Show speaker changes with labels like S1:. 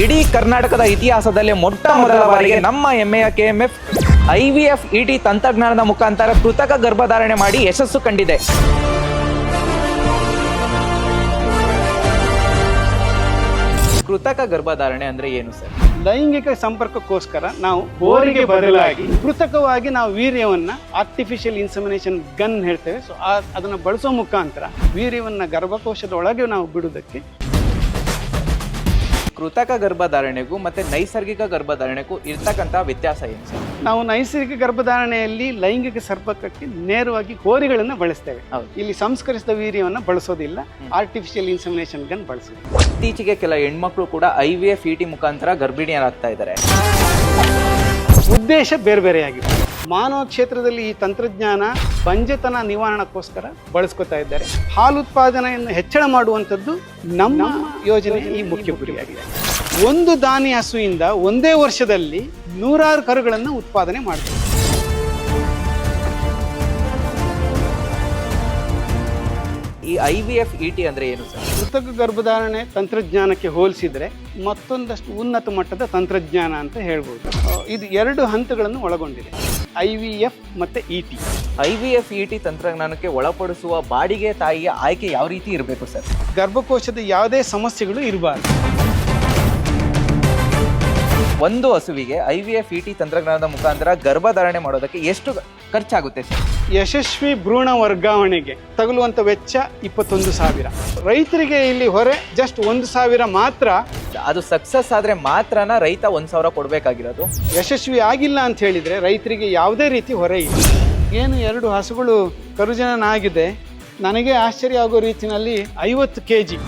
S1: ಇಡೀ ಕರ್ನಾಟಕದ ಇತಿಹಾಸದಲ್ಲಿ ಮೊಟ್ಟ ಮೊದಲ ಬಾರಿಗೆ ನಮ್ಮ ಹೆಮ್ಮೆಯ KMF IVF ET ತಂತ್ರಜ್ಞಾನದ ಮುಖಾಂತರ ಕೃತಕ ಗರ್ಭಧಾರಣೆ ಮಾಡಿ ಯಶಸ್ಸು ಕಂಡಿದೆ. ಕೃತಕ ಗರ್ಭಧಾರಣೆ ಅಂದ್ರೆ ಏನು ಸರ್?
S2: ಲೈಂಗಿಕ ಸಂಪರ್ಕಕ್ಕೋಸ್ಕರ ನಾವು ಬೋರಿಗೆ ಬದಲಾಗಿ ಕೃತಕವಾಗಿ ನಾವು ವೀರ್ಯವನ್ನ ಆರ್ಟಿಫಿಷಿಯಲ್ ಇನ್ಸಮಿನೇಷನ್ ಗನ್ ಹೇಳ್ತೇವೆ. ಸೊ ಅದನ್ನ ಬಳಸೋ ಮುಖಾಂತರ ವೀರ್ಯವನ್ನ ಗರ್ಭಕೋಶದ ಒಳಗೆ ನಾವು ಬಿಡುವುದಕ್ಕೆ.
S1: ಕೃತಕ ಗರ್ಭಧಾರಣೆಗೂ ಮತ್ತೆ ನೈಸರ್ಗಿಕ ಗರ್ಭಧಾರಣೆಗೂ ಇರ್ತಕ್ಕಂಥ ವ್ಯತ್ಯಾಸ ಏನು ಸರ್?
S2: ನಾವು ನೈಸರ್ಗಿಕ ಗರ್ಭಧಾರಣೆಯಲ್ಲಿ ಲೈಂಗಿಕ ಸಂಪರ್ಕಕ್ಕೆ ನೇರವಾಗಿ ಹೋರಿಗಳನ್ನು ಬಳಸ್ತೇವೆ. ಇಲ್ಲಿ ಸಂಸ್ಕರಿಸಿದ ವೀರ್ಯವನ್ನು ಬಳಸೋದಿಲ್ಲ, ಆರ್ಟಿಫಿಷಿಯಲ್ ಇನ್ಸಮಿನೇಷನ್ ಗನ್ ಬಳಸೋದು.
S1: ಇತ್ತೀಚೆಗೆ ಕೆಲ ಹೆಣ್ಮಕ್ಳು ಕೂಡ IVF ET ಮುಖಾಂತರ ಗರ್ಭಿಣಿಯರಾಗ್ತಾ ಇದ್ದಾರೆ.
S2: ಉದ್ದೇಶ ಬೇರೆ ಬೇರೆಯಾಗಿದೆ. ಮಾನವ ಕ್ಷೇತ್ರದಲ್ಲಿ ಈ ತಂತ್ರಜ್ಞಾನ ಬಂಜೆತನ ನಿವಾರಣಕ್ಕೋಸ್ಕರ ಬಳಸ್ಕೊತಾ ಇದ್ದಾರೆ. ಹಾಲು ಉತ್ಪಾದನೆಯನ್ನು ಹೆಚ್ಚಳ ಮಾಡುವಂಥದ್ದು ನಮ್ಮ ಯೋಜನೆ ಈ ಮುಖ್ಯ ಗುರಿಯಾಗಿದೆ. ಒಂದು ದಾನಿ ಹಸುವಿಂದ ಒಂದೇ ವರ್ಷದಲ್ಲಿ 100 ಕರುಗಳನ್ನು ಉತ್ಪಾದನೆ ಮಾಡ್ತಾರೆ.
S1: ಈ IVF ET ಅಂದ್ರೆ ಏನು ಸರ್?
S2: ಕೃತಕ ಗರ್ಭಧಾರಣೆ ತಂತ್ರಜ್ಞಾನಕ್ಕೆ ಹೋಲಿಸಿದ್ರೆ ಮತ್ತೊಂದಷ್ಟು ಉನ್ನತ ಮಟ್ಟದ ತಂತ್ರಜ್ಞಾನ ಅಂತ ಹೇಳ್ಬೋದು. ಇದು 2 ಹಂತಗಳನ್ನು ಒಳಗೊಂಡಿದೆ, IVF ಮತ್ತೆ ET.
S1: IVF ET ತಂತ್ರಜ್ಞಾನಕ್ಕೆ ಒಳಪಡಿಸುವ ಬಾಡಿಗೆ ತಾಯಿಯ ಆಯ್ಕೆ ಯಾವ ರೀತಿ ಇರಬೇಕು ಸರ್?
S2: ಗರ್ಭಕೋಶದ ಯಾವುದೇ ಸಮಸ್ಯೆಗಳು ಇರಬಾರ್ದು.
S1: ಒಂದು ಹಸುವಿಗೆ IVF ET ತಂತ್ರಜ್ಞಾನದ ಮುಖಾಂತರ ಗರ್ಭಧಾರಣೆ ಮಾಡೋದಕ್ಕೆ ಎಷ್ಟು ಖರ್ಚಾಗುತ್ತೆ ಸರ್?
S2: ಯಶಸ್ವಿ ಭ್ರೂಣ ವರ್ಗಾವಣೆಗೆ ತಗುಲುವಂತ ವೆಚ್ಚ 21,000. ರೈತರಿಗೆ ಇಲ್ಲಿ ಹೊರೆ ಜಸ್ಟ್ 1,000 ಮಾತ್ರ.
S1: ಅದು ಸಕ್ಸಸ್ ಆದ್ರೆ ಮಾತ್ರನ ರೈತ 1,000 ಕೊಡಬೇಕಾಗಿರೋದು.
S2: ಯಶಸ್ವಿ ಆಗಿಲ್ಲ ಅಂತ ಹೇಳಿದ್ರೆ ರೈತರಿಗೆ ಯಾವುದೇ ರೀತಿ ಹೊರೆ ಇಲ್ಲ. ಏನು 2 ಹಸುಗಳು ಕರುಜನನ ಆಗಿದೆ, ನನಗೆ ಆಶ್ಚರ್ಯ ಆಗೋ ರೀತಿಯಲ್ಲಿ 50 kg